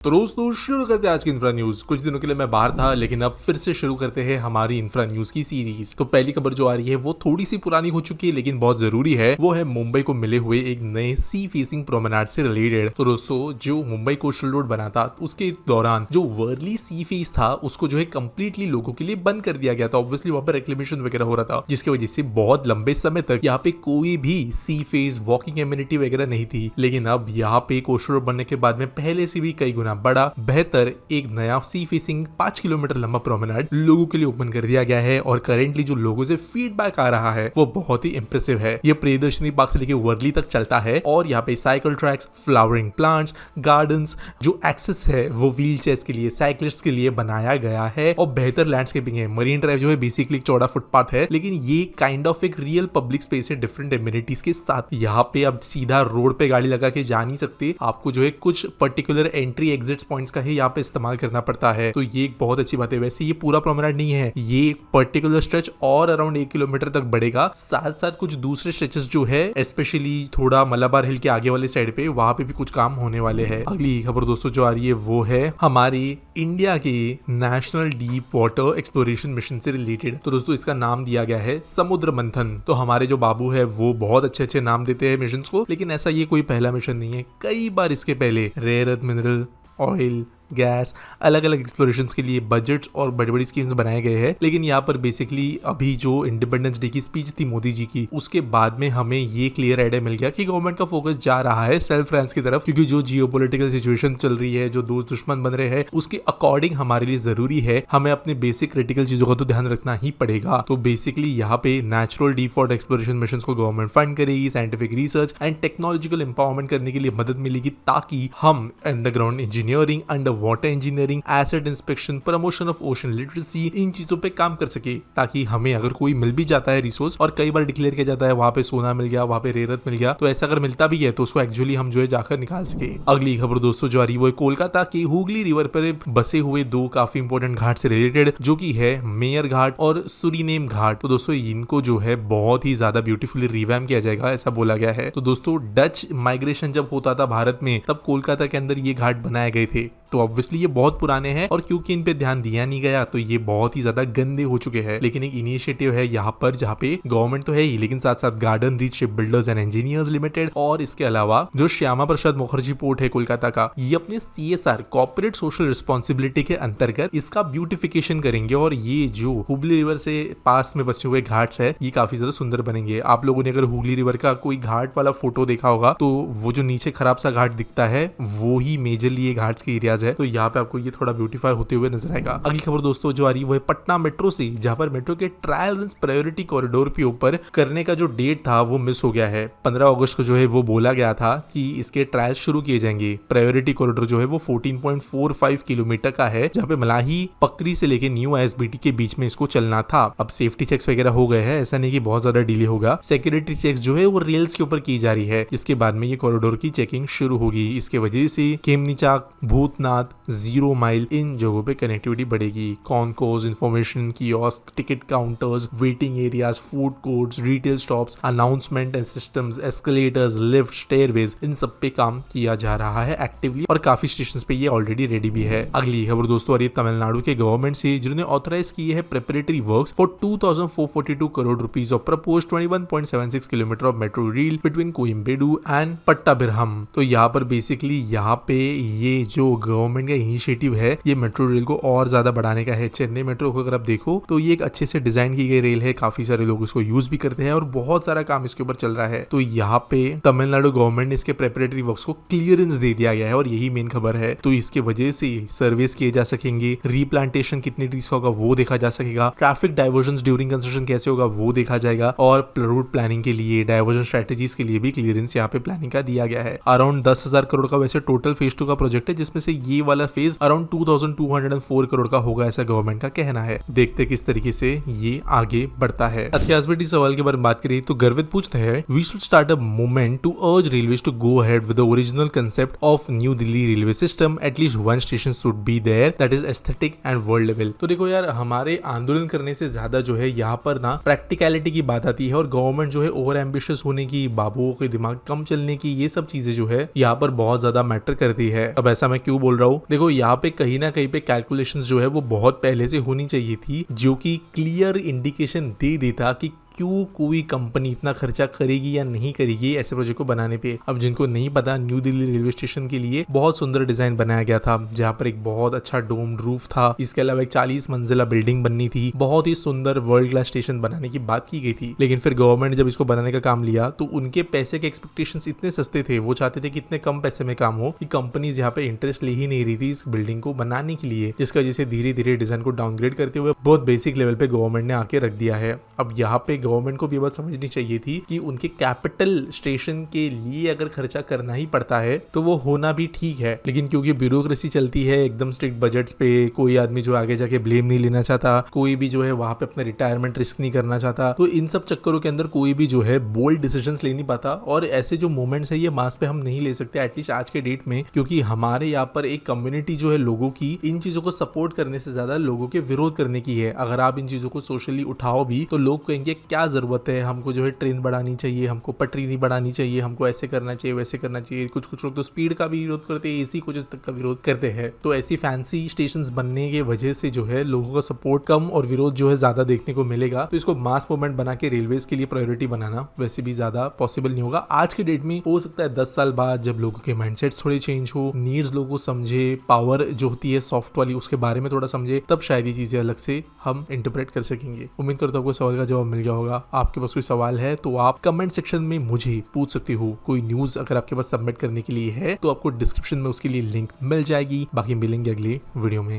तो दोस्तों शुरू करते हैं आज की इंफ्रा न्यूज। कुछ दिनों के लिए मैं बाहर था, लेकिन अब फिर से शुरू करते हैं हमारी इंफ्रा न्यूज की सीरीज। तो पहली खबर जो आ रही है वो थोड़ी सी पुरानी हो चुकी है, लेकिन बहुत जरूरी है। वो है मुंबई को मिले हुए एक नए सी फेसिंग प्रोमेनाड से रिलेटेड। तो दोस्तों, जो मुंबई कोस्टल रोड बना था उसके दौरान जो वर्ली सी फेस था उसको जो है कंप्लीटली लोगों के लिए बंद कर दिया गया था। ऑब्वियसली वहां पर रिक्लेमेशन वगैरह हो रहा था, जिसकी वजह से बहुत लंबे समय तक यहाँ पे कोई भी सी फेस वॉकिंग एम्यूनिटी वगैरह नहीं थी। लेकिन अब यहाँ पे कोस्टल रोड बनने के बाद में पहले से भी कई गुना बड़ा बेहतर एक नया सी फेसिंग 5 किलोमीटर लंबा प्रोमेनाड लोगों के लिए ओपन कर दिया गया है। और करेंटली जो लोगों से फीडबैक आ रहा है वो बहुत ही इंप्रेसिव है। ये प्रियदर्शनी पार्क से लेकर वर्ली तक चलता है और यहाँ पे cycle tracks, flowering plants, gardens, जो एक्सेस है वो व्हील चेयर्स के लिए, साइकिलिस्ट के लिए बनाया गया है। और बेहतर लैंडस्केपिंग है। मरीन ड्राइव जो है बेसिकली चौड़ा फुटपाथ है, लेकिन ये काइंड ऑफ एक रियल पब्लिक स्पेस है डिफरेंट एम्यूनिटीज के साथ। यहाँ पे अब सीधा रोड पे गाड़ी लगा के जा नहीं सकते, आपको जो है कुछ पर्टिकुलर एंट्री एग्जिट पॉइंट्स का ही यहाँ पे इस्तेमाल करना पड़ता है। तो ये एक बहुत अच्छी बात है। वैसे ये पूरा प्रोमेनाड नहीं है, ये पर्टिकुलर स्ट्रेच और अराउंड 1 किलोमीटर तक बढ़ेगा। साथ साथ कुछ दूसरे स्ट्रेचेस जो है स्पेशली थोड़ा मलाबार हिल के आगे वाले साइड पे, वहां पे भी कुछ काम होने वाले हैं। अगली खबर दोस्तों जो आ रही है वो है हमारी इंडिया के national deep water exploration mission से रिलेटेड। तो दोस्तों इसका नाम दिया गया है समुद्र मंथन। तो हमारे जो बाबू है वो बहुत अच्छे अच्छे नाम देते हैं मिशन को, लेकिन ऐसा ये कोई पहला मिशन नहीं है। कई बार इसके पहले rare earth mineral, oil, gas, अलग अलग एक्सप्लोरेशन के लिए बजट्स और बड़ी बड़ी स्कीम्स बनाए गए हैं। लेकिन यहाँ पर बेसिकली अभी जो इंडिपेंडेंस डे की स्पीच थी मोदी जी की, उसके बाद में हमें ये क्लियर आइडिया मिल गया कि गवर्नमेंट का फोकस जा रहा है सेल्फ रेंस की तरफ, क्योंकि जो जियोपॉलिटिकल सिचुएशन चल रही है, जो दोस्त दुश्मन बन रहे हैं, उसके अकॉर्डिंग हमारे लिए जरूरी है हमें अपने बेसिक क्रिटिकल चीजों का तो ध्यान रखना ही पड़ेगा। तो बेसिकली यहाँ पे natural deep water exploration mission को गवर्नमेंट फंड करेगी, scientific research and technological empowerment करने के लिए मदद मिलेगी, ताकि हम underground engineering, underwater engineering, acid inspection, promotion of ocean literacy, इन चीजों पे काम कर सके, ताकि हमें अगर कोई मिल भी जाता है रिसोर्स, और कई बार डिक्लेयर किया जाता है वहां पे सोना मिल गया, वहां पे रेयर अर्थ मिल गया, तो ऐसा अगर मिलता भी है तो उसको एक्चुअली हम जो है जाकर निकाल सके। अगली खबर दोस्तों जो आ रही है वो है कोलकाता की हुगली रिवर पर बसे हुए दो काफी इंपोर्टेंट घाट से रिलेटेड, जो की है मेयर घाट और सुरीनेम घाट। तो दोस्तों इनको जो है बहुत ही ज्यादा ब्यूटीफुली रिवैम किया जाएगा, ऐसा बोला गया है। तो दोस्तों डच माइग्रेशन जब होता था भारत में, तब कोलकाता के अंदर ये घाट बनाए गए थे। तो ऑब्वियसली ये बहुत पुराने हैं, और क्योंकि इन पे ध्यान दिया नहीं गया तो ये बहुत ही ज्यादा गंदे हो चुके हैं। लेकिन एक इनिशिएटिव है यहाँ पर, जहाँ पे गवर्नमेंट तो है ही, लेकिन साथ साथ garden reach ship builders and engineers limited और इसके अलावा जो श्यामा प्रसाद मुखर्जी पोर्ट है कोलकाता का, ये अपने CSR कॉर्पोरेट सोशल रिस्पॉन्सिबिलिटी के अंतर्गत इसका ब्यूटिफिकेशन करेंगे। और ये जो हुगली रिवर से पास में बसे हुए घाट्स है, ये काफी ज्यादा सुंदर बनेंगे। आप लोगों ने अगर हुगली रिवर का कोई घाट वाला फोटो देखा होगा, तो वो जो नीचे खराब सा घाट दिखता है वो ही मेजरली ये घाट्स के एरियाज है। तो यहाँ पे आपको ये थोड़ा ब्यूटीफाई होते हुए नजर आएगा। अगली खबर दोस्तों जो आ रही है वो है पटना मेट्रो से, जहां पर मेट्रो के ट्रायल रन प्रायोरिटी कॉरिडोर के ऊपर करने का जो डेट था वो मिस हो गया है। 15 अगस्त को जो है वो बोला गया था कि इसके ट्रायल शुरू किए जाएंगे। प्रायोरिटी कॉरिडोर जो है वो 14.45 किलोमीटर का है, जहाँ पे मलाही पकरी से लेके न्यू ISBT के बीच में इसको चलना था। अब सेफ्टी चेक्स वगैरह हो गए हैं, ऐसा नहीं कि बहुत ज्यादा डिले होगा। सिक्योरिटी चेक्स जो है वो रेल्स के ऊपर की जा रही है। इसके बाद में ये कॉरिडोर की चेकिंग शुरू होगी। इसके वजह से केमनीचाक, भूतनाथ, 0 माइल इन जगहों पे कनेक्टिविटी बढ़ेगी। Concourse, information kiosk, ticket counters, waiting areas, food courts, retail stops, announcement and systems, escalators, lift, stairways, इन सब पे काम किया जा रहा है एक्टिवली, और काफी स्टेशंस पे ये ऑलरेडी रेडी भी है। अगली खबर दोस्तों आ रही है तमिलनाडु के गवर्नमेंट से, जिन्होंने ऑथराइज की है preparatory works for 2442 crore rupees of propose 21.76 kilometre of metro rail between Koyambedu and Pattabiram. तो यहाँ पर बेसिकली यहाँ पे ये जो गवर्नमेंट का इनिशिएटिव है, ये मेट्रो रेल को और ज्यादा बढ़ाने का है। चेन्नई मेट्रो को अगर आप देखो तो ये एक अच्छे से डिजाइन की गई रेल है, काफी सारे लोग इसको यूज भी करते हैं और बहुत सारा काम इसके ऊपर चल रहा है। तो यहाँ पे तमिलनाडु गवर्नमेंट ने इसके प्रिपरेटरी वर्क्स को क्लियरेंस दे दिया गया है, और यही मेन खबर है। तो इसके वजह से सर्वेस किए जा सकेंगे, रीप्लांटेशन कितनी ट्रीज का होगा वो देखा जा सकेगा, ट्रैफिक डाइवर्जन ड्यूरिंग कंस्ट्रक्शन कैसे होगा वो देखा जाएगा, और रूट प्लानिंग के लिए, डाइवर्जन स्ट्रेटेजीज के लिए भी क्लियरेंस यहाँ पे प्लानिंग का दिया गया है। अराउंड 10,000 करोड़ का वैसे टोटल फेज 2 का प्रोजेक्ट है, जिसमें से ये वाला फेज अराउंड 2204 करोड़ का होगा, ऐसा गवर्नमेंट का कहना है। देखते किस तरीके से ये आगे बढ़ता है। आज के एसबीटी सवाल के बारे में बात करें तो गर्वित पूछते हैं, we should start a movement to urge railways to go ahead with the original concept of New Delhi railway system, at least one station should be there that is aesthetic and world level. तो देखो यार, हमारे आंदोलन करने से ज्यादा जो है यहाँ पर ना प्रैक्टिकलिटी की बात आती है, और गवर्नमेंट जो है ओवर एम्बिशियस होने की, बाबुओं के दिमाग कम चलने की, ये सब चीजें जो है यहाँ पर बहुत ज्यादा मैटर करती है। अब ऐसा मैं क्यों बोल रहा हूँ, देखो यहाँ पे कहीं ना कहीं पे कैलकुलेशंस जो है वो बहुत पहले से होनी चाहिए थी, जो कि क्लियर इंडिकेशन दे देता कि क्यों कोई कंपनी इतना खर्चा करेगी या नहीं करेगी ऐसे प्रोजेक्ट को बनाने पे। अब जिनको नहीं पता, न्यू दिल्ली रेलवे स्टेशन के लिए बहुत सुंदर डिजाइन बनाया गया था, जहाँ पर एक बहुत अच्छा डोम्ड रूफ था, इसके अलावा एक 40 मंजिला बिल्डिंग बननी थी, बहुत ही सुंदर वर्ल्ड क्लास स्टेशन बनाने की बात की गई थी। लेकिन फिर गवर्नमेंट जब इसको बनाने का काम लिया तो उनके पैसे के एक्सपेक्टेशंस इतने सस्ते थे, वो चाहते थे कि इतने कम पैसे में काम हो, कि कंपनीज यहाँ पे इंटरेस्ट ले ही नहीं रही थी इस बिल्डिंग को बनाने के लिए, जिसकी वजह से धीरे धीरे डिजाइन को डाउनग्रेड करते हुए बहुत बेसिक लेवल पे गवर्नमेंट ने आके रख दिया है। अब यहाँ पे गवर्नमेंट को भी बात समझनी चाहिए थी कि उनके कैपिटल स्टेशन के लिए अगर खर्चा करना ही पड़ता है तो वो होना भी ठीक है, लेकिन क्योंकि ब्यूरोक्रेसी चलती है एकदम स्ट्रिक्ट बजट्स पे, कोई आदमी जो आगे जाके ब्लेम नहीं लेना चाहता, कोई भी जो है वहां पे अपना रिटायरमेंट रिस्क नहीं करना चाहता, तो इन सब चक्करों के अंदर कोई भी जो है बोल्ड डिसीजंस ले नहीं पाता, और ऐसे जो मूवमेंट्स है ये मास पे हम नहीं ले सकते एटलीस्ट आज के डेट में, क्योंकि हमारे यहाँ पर एक कम्युनिटी जो है लोगों की इन चीजों को सपोर्ट करने से ज्यादा लोगों के विरोध करने की है। अगर आप इन चीजों को सोशली उठाओ भी तो लोग कहेंगे क्या जरूरत है, हमको जो है ट्रेन बढ़ानी चाहिए, हमको पटरी नहीं बढ़ानी चाहिए, हमको ऐसे करना चाहिए वैसे करना चाहिए। कुछ लोग तो स्पीड का भी विरोध करते हैं, एसी कोचेस तक का विरोध करते हैं। तो ऐसी फैंसी स्टेशंस बनने की वजह से जो है लोगों का सपोर्ट कम और विरोध जो है ज्यादा देखने को मिलेगा। तो इसको मास मूवमेंट बना के रेलवेज के लिए प्रायोरिटी बनाना वैसे भी ज्यादा पॉसिबल नहीं होगा आज के डेट में। हो सकता है 10 साल बाद जब लोगों के माइंडसेट्स थोड़े चेंज हो, नीड्स लोगों को समझे, पावर जो होती है सॉफ्ट वाली उसके बारे में थोड़ा समझे, तब शायद ये चीजें अलग से हम इंटरप्रेट कर सकेंगे। उम्मीद करता हूँ आपको सवाल का जवाब मिल गया होगा। आपके पास कोई सवाल है तो आप कमेंट सेक्शन में मुझे पूछ सकते हो। कोई न्यूज अगर आपके पास सबमिट करने के लिए है तो आपको डिस्क्रिप्शन में उसके लिए लिंक मिल जाएगी। बाकी मिलेंगे अगले वीडियो में।